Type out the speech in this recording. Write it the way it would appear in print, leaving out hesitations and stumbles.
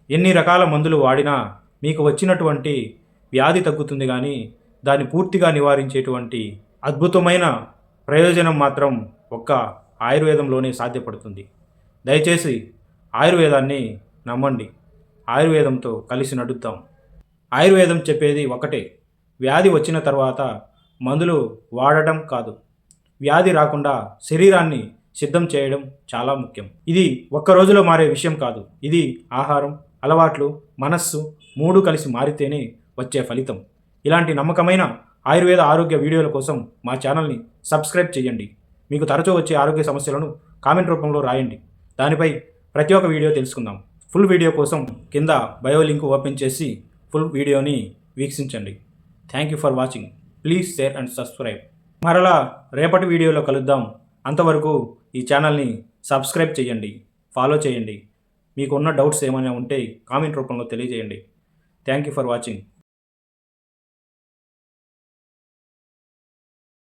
ఎన్ని రకాల మందులు వాడినా మీకు వచ్చినటువంటి వ్యాధి తగ్గుతుంది కానీ దాన్ని పూర్తిగా నివారించేటువంటి అద్భుతమైన ప్రయోజనం మాత్రం ఒక్క ఆయుర్వేదంలోనే సాధ్యపడుతుంది. దయచేసి ఆయుర్వేదాన్ని నమ్మండి. ఆయుర్వేదంతో కలిసి నడుద్దాం. ఆయుర్వేదం చెప్పేది ఒకటే, వ్యాధి వచ్చిన తర్వాత మందులు వాడటం కాదు, వ్యాధి రాకుండా శరీరాన్ని సిద్ధం చేయడం చాలా ముఖ్యం. ఇది ఒక్క రోజులో మారే విషయం కాదు. ఇది ఆహారం, అలవాట్లు, మనస్సు మూడు కలిసి మారితేనే వచ్చే ఫలితం. ఇలాంటి నమ్మకమైన ఆయుర్వేద ఆరోగ్య వీడియోల కోసం మా ఛానల్ని సబ్స్క్రైబ్ చేయండి. మీకు తరచూ వచ్చే ఆరోగ్య సమస్యలను కామెంట్ రూపంలో రాయండి. దానిపై ప్రతి ఒక్క వీడియో తెలుసుకుందాం. ఫుల్ వీడియో కోసం కింద బయో లింక్ ఓపెన్ చేసి ఫుల్ వీడియోని వీక్షించండి. Thank you for watching. Please share and subscribe. మరలా రేపటి వీడియోలో కలుద్దాం. అంతవరకు ఈ ఛానల్ని సబ్స్క్రైబ్ చేయండి, ఫాలో చేయండి. మీకు ఉన్న డౌట్స్ ఏమైనా ఉంటే కామెంట్ రూపంలో తెలియజేయండి. Thank you for watching.